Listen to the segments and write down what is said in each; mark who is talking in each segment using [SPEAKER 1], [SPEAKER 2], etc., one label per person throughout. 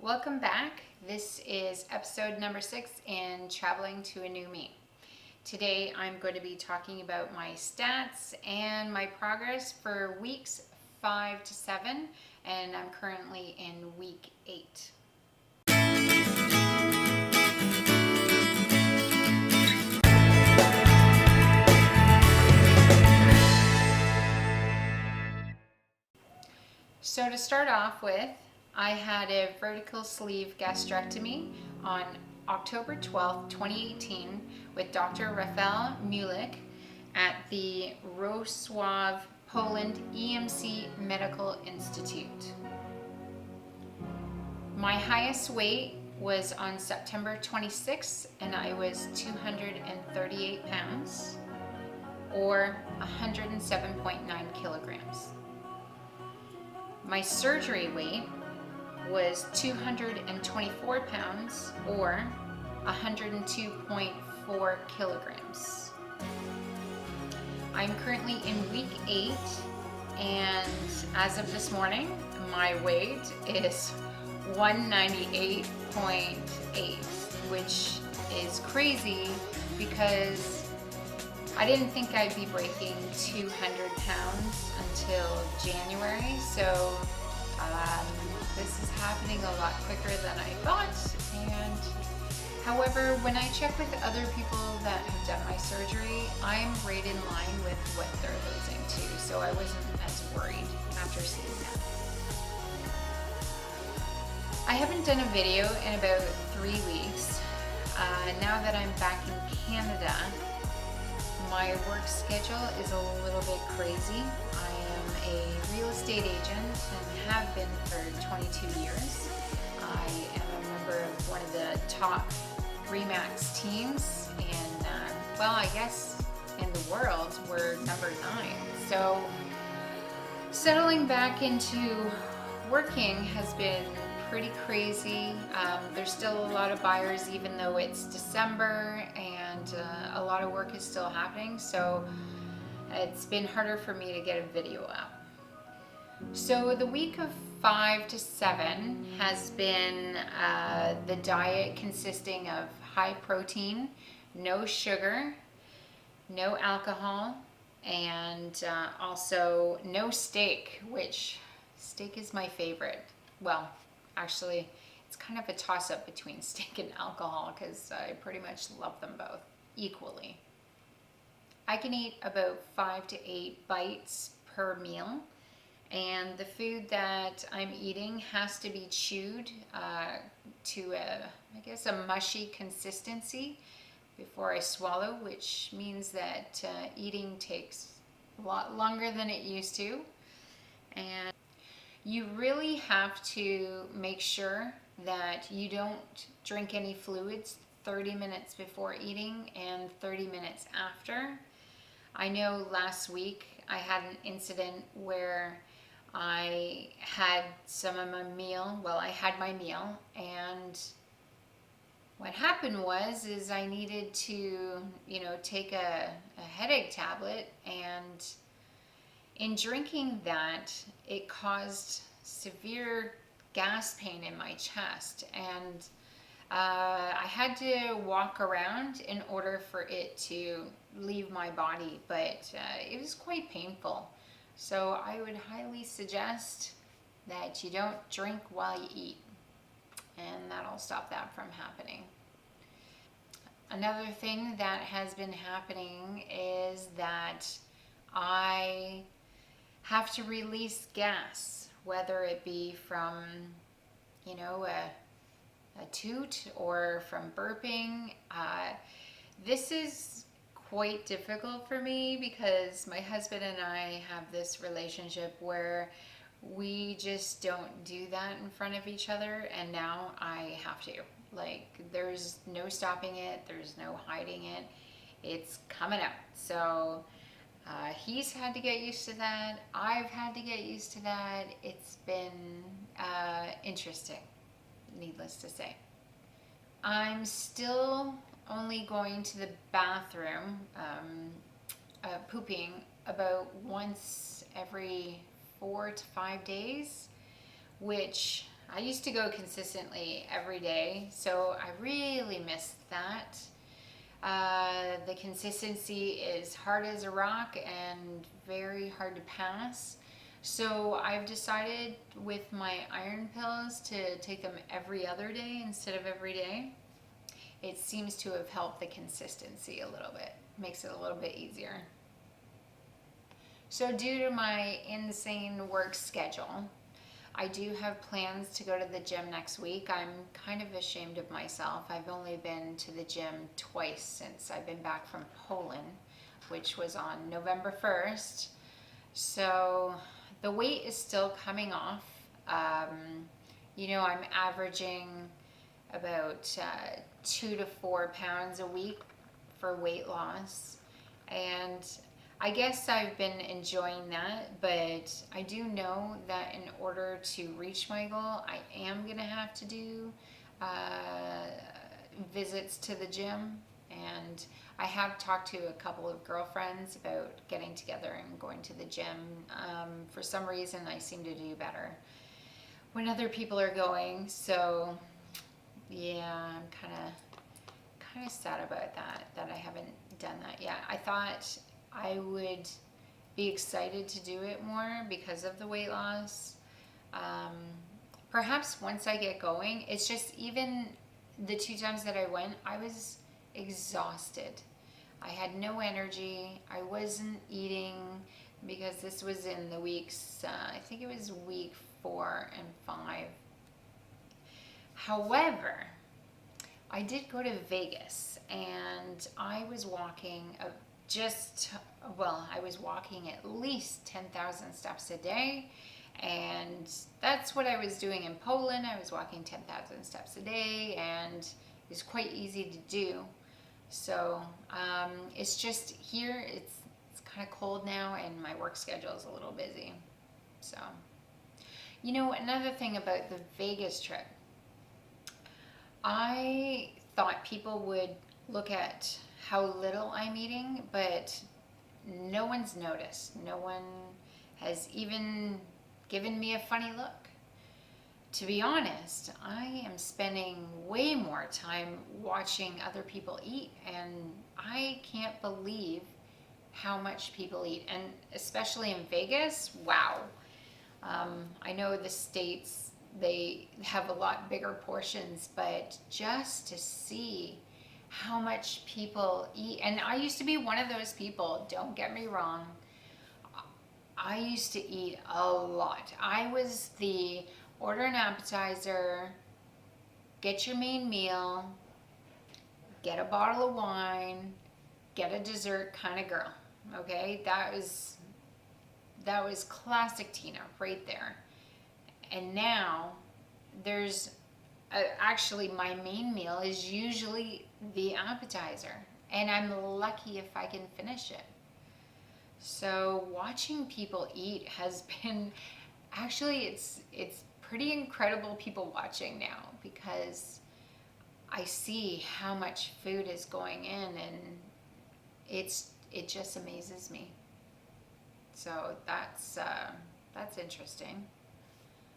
[SPEAKER 1] Welcome back. This is episode number 6 in Traveling to a New Me. Today I'm going to be talking about my stats and my progress for weeks 5 to 7, and I'm currently in week 8. So to start off with, I had a vertical sleeve gastrectomy on October 12th, 2018 with Dr. Rafał Mulik at the Wrocław, Poland EMC Medical Institute. My highest weight was on September 26th and I was 238 pounds or 107.9 kilograms. My surgery weight was 224 pounds or 102.4 kilograms. I'm currently in week 8, and as of this morning, my weight is 198.8, which is crazy because I didn't think I'd be breaking 200 pounds until January, so this is happening a lot quicker than I thought. And however, when I check with other people that have done my surgery, I'm right in line with what they're losing too, so I wasn't as worried after seeing that. I haven't done a video in about 3 weeks. Now that I'm back in Canada, my work schedule is a little bit crazy. I am a real estate agent and have been for 22 years. I am a member of one of the top RE/MAX teams, and well, I guess in the world we're number 9. So settling back into working has been pretty crazy. There's still a lot of buyers even though it's December, and a lot of work is still happening, so it's been harder for me to get a video out. So the week of 5 to 7 has been the diet consisting of high protein, no sugar, no alcohol, and also no steak, which steak is my favorite. Well, actually, it's kind of a toss-up between steak and alcohol because I pretty much love them both equally. I can eat about 5 to 8 bites per meal, and the food that I'm eating has to be chewed to a mushy consistency before I swallow, which means that eating takes a lot longer than it used to. And you really have to make sure that you don't drink any fluids 30 minutes before eating and 30 minutes after. I know last week I had an incident where I had some of my meal, I had my meal, and what happened was I needed to, take a headache tablet, and in drinking that, it caused severe gas pain in my chest, and I had to walk around in order for it to leave my body, but it was quite painful. So I would highly suggest that you don't drink while you eat, and that'll stop that from happening. Another thing that has been happening is that I have to release gas, whether it be from, a toot or from burping. This is quite difficult for me because my husband and I have this relationship where we just don't do that in front of each other, and now I have to. There's no stopping it, there's no hiding it, it's coming out. So he's had to get used to that, I've had to get used to that. It's been interesting, needless to say. I'm still only going to the bathroom, pooping about once every 4 to 5 days, which I used to go consistently every day, so I really missed that. The consistency is hard as a rock and very hard to pass. So I've decided with my iron pills to take them every other day instead of every day. It seems to have helped the consistency a little bit, makes it a little bit easier. So due to my insane work schedule, I do have plans to go to the gym next week. I'm kind of ashamed of myself. I've only been to the gym twice since I've been back from Poland, which was on November 1st. So the weight is still coming off. I'm averaging about 2 to 4 pounds a week for weight loss. And I guess I've been enjoying that, but I do know that in order to reach my goal, I am going to have to do visits to the gym. And I have talked to a couple of girlfriends about getting together and going to the gym. For some reason, I seem to do better when other people are going. So yeah, I'm kind of sad about that I haven't done that yet. I thought I would be excited to do it more because of the weight loss. Perhaps once I get going, it's just even the 2 times that I went, I was exhausted. I had no energy. I wasn't eating because this was in the weeks, I think it was week 4 and 5. However, I did go to Vegas and I was walking I was walking at least 10,000 steps a day, and that's what I was doing in Poland. I was walking 10,000 steps a day, and it's quite easy to do. So it's just here, it's kind of cold now, and my work schedule is a little busy. So, another thing about the Vegas trip, I thought people would look at how little I'm eating, but no one's noticed. No one has even given me a funny look. To be honest, I am spending way more time watching other people eat, and I can't believe how much people eat, and especially in Vegas, wow. I know the States, they have a lot bigger portions, but just to see how much people eat, and I used to be one of those people, don't get me wrong, I used to eat a lot. I was the order an appetizer, get your main meal, get a bottle of wine, get a dessert kind of girl. Okay, that was classic Tina right there. And now there's actually my main meal is usually the appetizer, and I'm lucky if I can finish it. So watching people eat has been, actually it's pretty incredible people watching now, because I see how much food is going in, and it just amazes me. So that's interesting.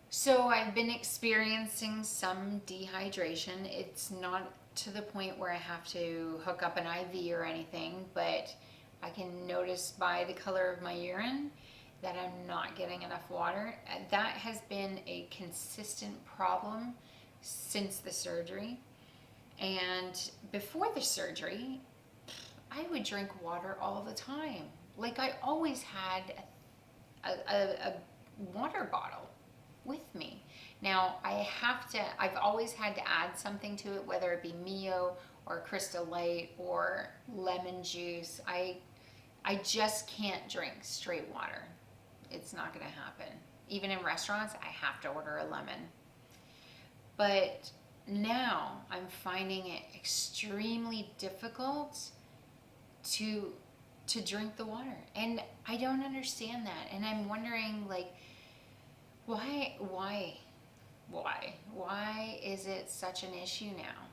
[SPEAKER 1] So I've been experiencing some dehydration. It's not to the point where I have to hook up an IV or anything, but I can notice by the color of my urine that I'm not getting enough water. That has been a consistent problem since the surgery. And before the surgery, I would drink water all the time. Like, I always had a water bottle with me. Now I've always had to add something to it, whether it be Mio or Crystal Light or lemon juice. I just can't drink straight water. It's not going to happen. Even in restaurants, I have to order a lemon. But now I'm finding it extremely difficult to drink the water. And I don't understand that. And I'm wondering, like, why is it such an issue now,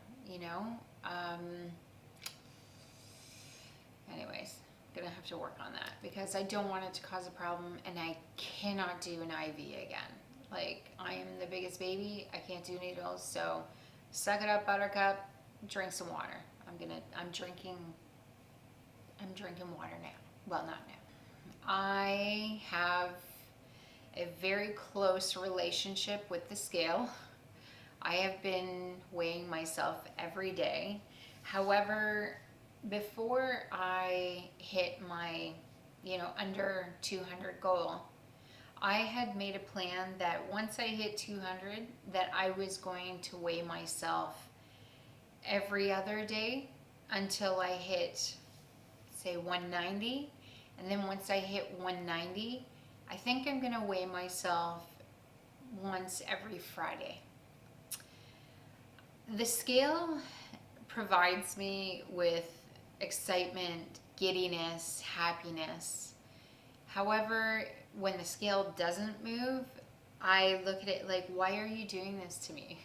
[SPEAKER 1] anyways, gonna have to work on that, because I don't want it to cause a problem, and I cannot do an IV again. Like, I am the biggest baby. I can't do noodles, so suck it up, buttercup. Drink some water. I'm drinking water now. Well, not now. I have a very close relationship with the scale. I have been weighing myself every day. However, before I hit my, under 200 goal, I had made a plan that once I hit 200, that I was going to weigh myself every other day until I hit, say, 190. And then once I hit 190, I think I'm gonna weigh myself once every Friday. The scale provides me with excitement, giddiness, happiness. However, when the scale doesn't move, I look at it like, why are you doing this to me?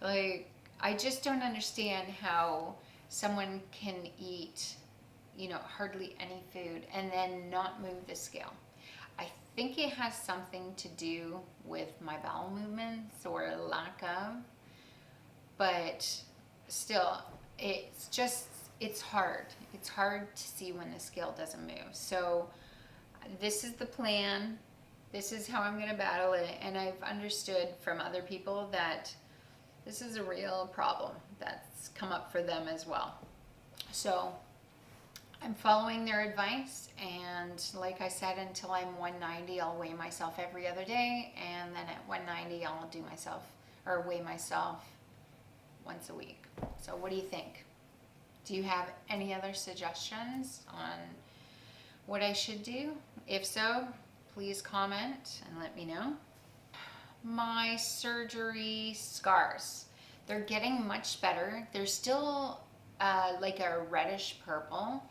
[SPEAKER 1] Like, I just don't understand how someone can eat, hardly any food and then not move the scale. I think it has something to do with my bowel movements or lack of, but still, it's hard. It's hard to see when the scale doesn't move. So this is the plan. This is how I'm going to battle it. And I've understood from other people that this is a real problem that's come up for them as well. So I'm following their advice, and like I said, until I'm 190, I'll weigh myself every other day, and then at 190, I'll weigh myself once a week. So what do you think? Do you have any other suggestions on what I should do? If so, please comment and let me know. My surgery scars, they're getting much better. They're still like a reddish purple,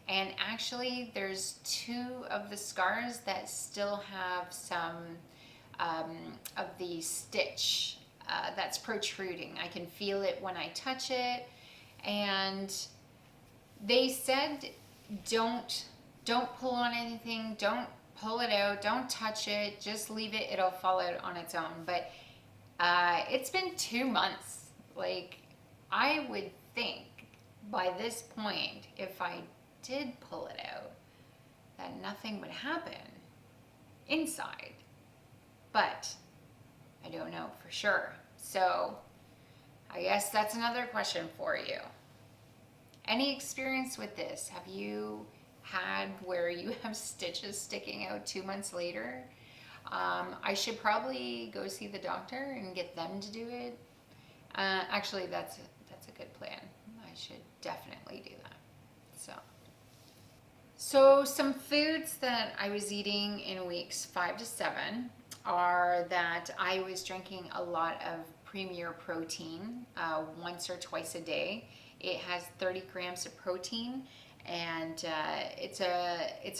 [SPEAKER 1] and actually there's 2 of the scars that still have some of the stitch that's protruding. I can feel it when I touch it, and they said don't pull on anything, don't pull it out, don't touch it, just leave it, it'll fall out on its own. But it's been 2 months. Like, I would think by this point, if I did pull it out, that nothing would happen inside. But I don't know for sure. So I guess that's another question for you. Any experience with this? Have you had where you have stitches sticking out 2 months later? I should probably go see the doctor and get them to do it. Actually, that's a good plan. I should definitely do that. So some foods that I was eating in weeks 5 to 7 are that I was drinking a lot of Premier protein once or twice a day. It has 30 grams of protein, and it's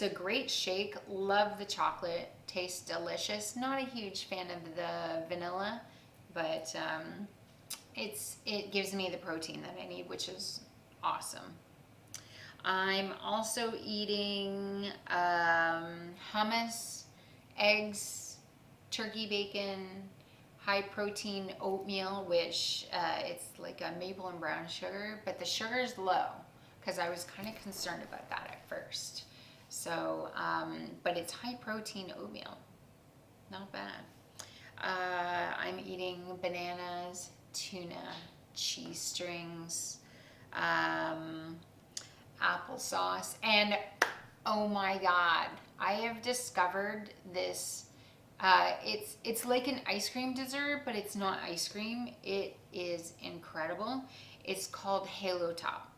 [SPEAKER 1] a great shake. Love the chocolate, tastes delicious. Not a huge fan of the vanilla, but it gives me the protein that I need, which is awesome. I'm also eating hummus, eggs, turkey bacon, high protein oatmeal, which it's like a maple and brown sugar, but the sugar is low because I was kind of concerned about that at first. So, but it's high protein oatmeal, not bad. I'm eating bananas, tuna, cheese strings, applesauce, and oh my God, I have discovered this. It's like an ice cream dessert, but it's not ice cream. It is incredible. It's called Halo Top,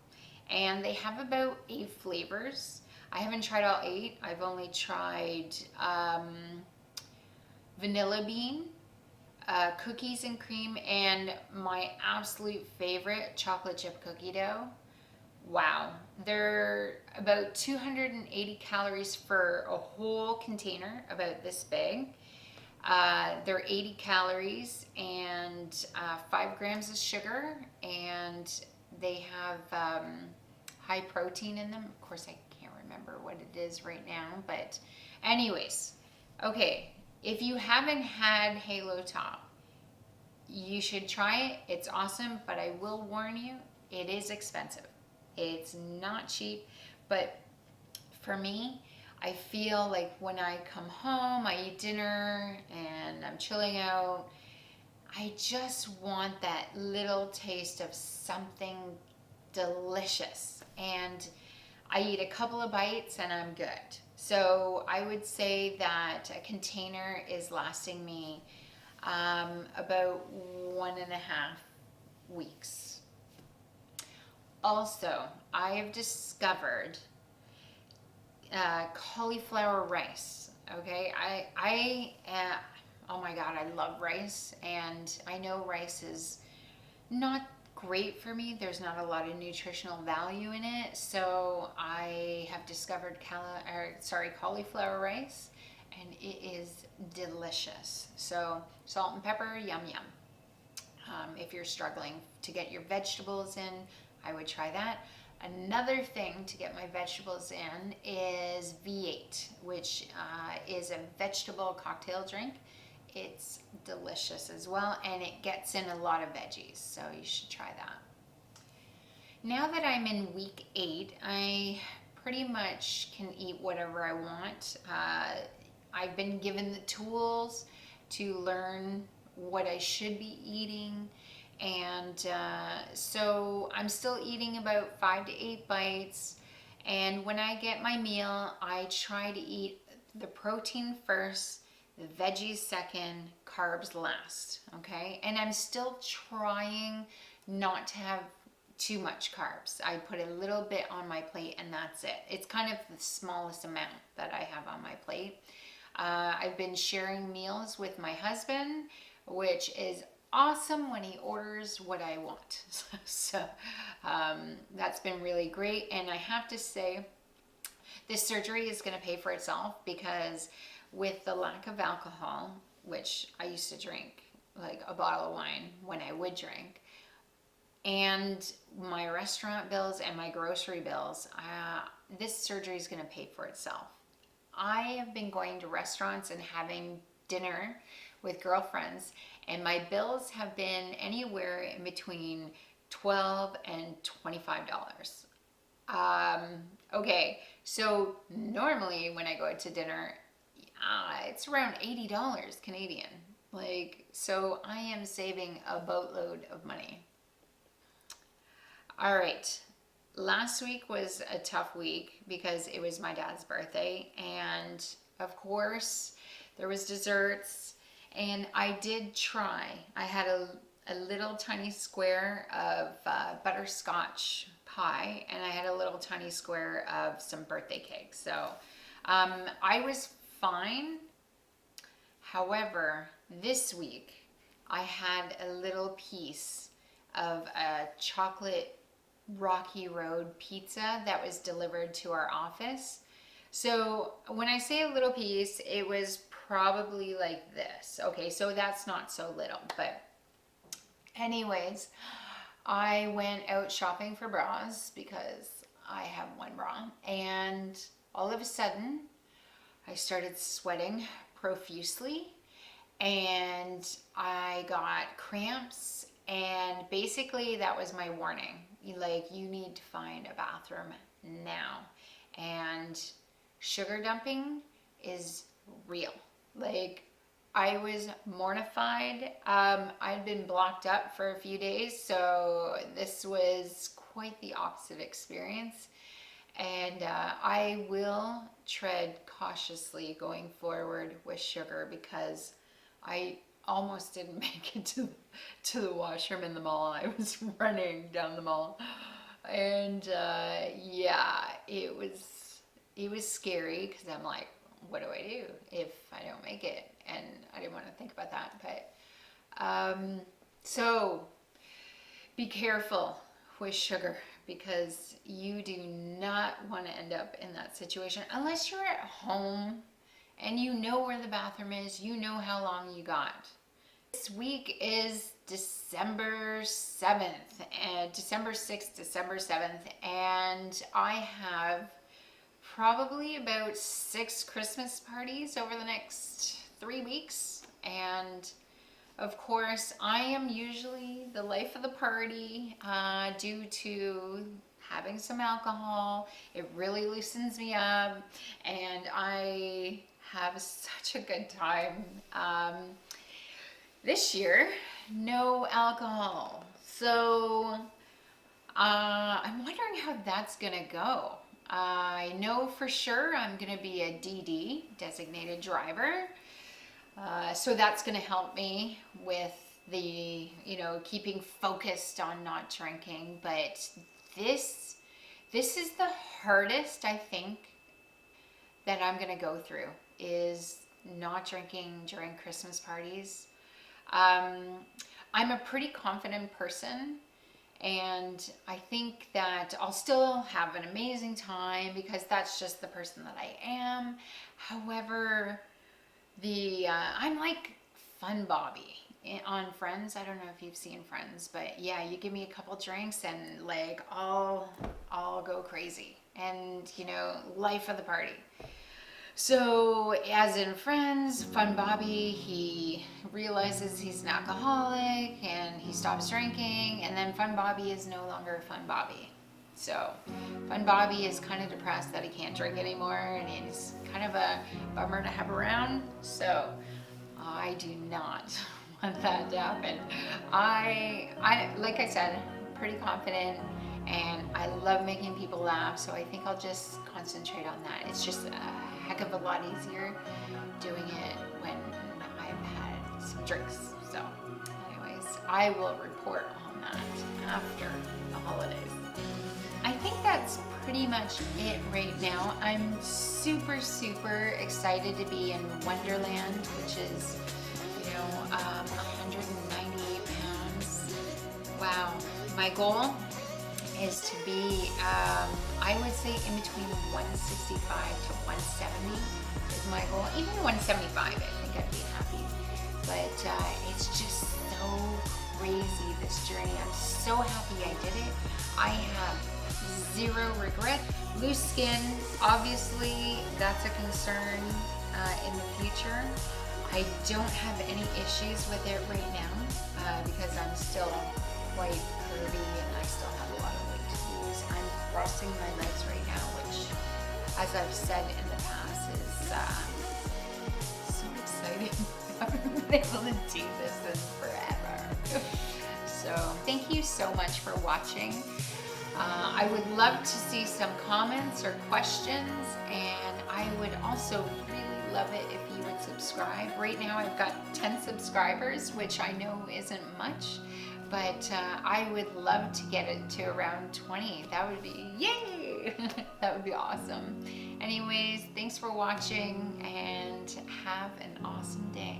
[SPEAKER 1] and they have about 8 flavors. I haven't tried all 8. I've only tried vanilla bean, cookies and cream, and my absolute favorite, chocolate chip cookie dough. Wow, they're about 280 calories for a whole container, about this big. They're 80 calories and 5 grams of sugar, and they have high protein in them. Of course, I can't remember what it is right now, but anyways, okay. If you haven't had Halo Top, you should try it. It's awesome, but I will warn you, it is expensive. It's not cheap, but for me, I feel like when I come home, I eat dinner and I'm chilling out, I just want that little taste of something delicious. And I eat a couple of bites and I'm good. So I would say that a container is lasting me about 1.5 weeks. Also, I have discovered cauliflower rice. Okay, oh my God, I love rice, and I know rice is not great for me. There's not a lot of nutritional value in it, so I have discovered cauliflower rice, and it is delicious. So salt and pepper, yum yum. If you're struggling to get your vegetables in, I would try that. Another thing to get my vegetables in is V8, which is a vegetable cocktail drink. It's delicious as well, and it gets in a lot of veggies, so you should try that. Now that I'm in week 8, I pretty much can eat whatever I want. I've been given the tools to learn what I should be eating, and so I'm still eating about 5 to 8 bites, and when I get my meal, I try to eat the protein first, the veggies second, carbs last, okay? And I'm still trying not to have too much carbs. I put a little bit on my plate and that's it. It's kind of the smallest amount that I have on my plate. I've been sharing meals with my husband, which is awesome when he orders what I want. So that's been really great. And I have to say, this surgery is gonna pay for itself, because with the lack of alcohol, which I used to drink like a bottle of wine when I would drink, and my restaurant bills and my grocery bills, this surgery is going to pay for itself. I have been going to restaurants and having dinner with girlfriends, and my bills have been anywhere in between $12 and $25. Okay, so normally when I go out to dinner, it's around $80 Canadian. So I am saving a boatload of money. All right, last week was a tough week because it was my dad's birthday, and of course there was desserts, and I did try. I had a little tiny square of butterscotch pie, and I had a little tiny square of some birthday cake. So I was fine. However, this week I had a little piece of a chocolate Rocky Road pizza that was delivered to our office. So when I say a little piece, it was probably like this. Okay, so that's not so little, but anyways, I went out shopping for bras because I have one bra, and all of a sudden I started sweating profusely, and I got cramps, and basically that was my warning. You need to find a bathroom now. And sugar dumping is real. I was mortified. I'd been blocked up for a few days, so this was quite the opposite experience. And I will tread cautiously going forward with sugar, because I almost didn't make it to the washroom in the mall. I was running down the mall, and yeah, it was scary, because I'm like, what do I do if I don't make it? And I didn't want to think about that. But so be careful with sugar, because you do not want to end up in that situation unless you're at home and you know where the bathroom is, you know how long you got. This week is December 7th, and December 6th, December 7th, and I have probably about 6 Christmas parties over the next 3 weeks, and of course I am usually the life of the party due to having some alcohol. It really loosens me up and I have such a good time. This year, no alcohol. So I'm wondering how that's gonna go. I know for sure I'm gonna be a DD, designated driver. So that's gonna help me with the, keeping focused on not drinking. But this is the hardest, I think, that I'm gonna go through, is not drinking during Christmas parties. I'm a pretty confident person, and I think that I'll still have an amazing time because that's just the person that I am. However, I'm like Fun Bobby on Friends. I don't know if you've seen Friends, but yeah, you give me a couple drinks and like I'll go crazy, and life of the party. So, as in Friends, Fun Bobby, he realizes he's an alcoholic and he stops drinking, and then Fun Bobby is no longer Fun Bobby. So, Fun Bobby is kind of depressed that he can't drink anymore, and he's kind of a bummer to have around. So, I do not want that to happen. I like I said, pretty confident. And I love making people laugh, so I think I'll just concentrate on that. It's just a heck of a lot easier doing it when I've had some drinks. So anyways, I will report on that after the holidays. I think that's pretty much it right now. I'm super, super excited to be in Wonderland, which is, 198 pounds. Wow. My goal is to be, I would say in between 165 to 170 is my goal. Even 175, I think I'd be happy. But it's just so crazy, this journey. I'm so happy I did it. I have zero regret. Loose skin, obviously, that's a concern in the future. I don't have any issues with it right now because I'm still quite curvy and I still have a lot of weight to lose. I'm crossing my legs right now, which, as I've said in the past, is so exciting. I haven't been able to do this in forever. So thank you so much for watching. I would love to see some comments or questions, and I would also really love it if you would subscribe. Right now I've got 10 subscribers, which I know isn't much, but I would love to get it to around 20. That would be, yay! That would be awesome. Anyways, thanks for watching and have an awesome day.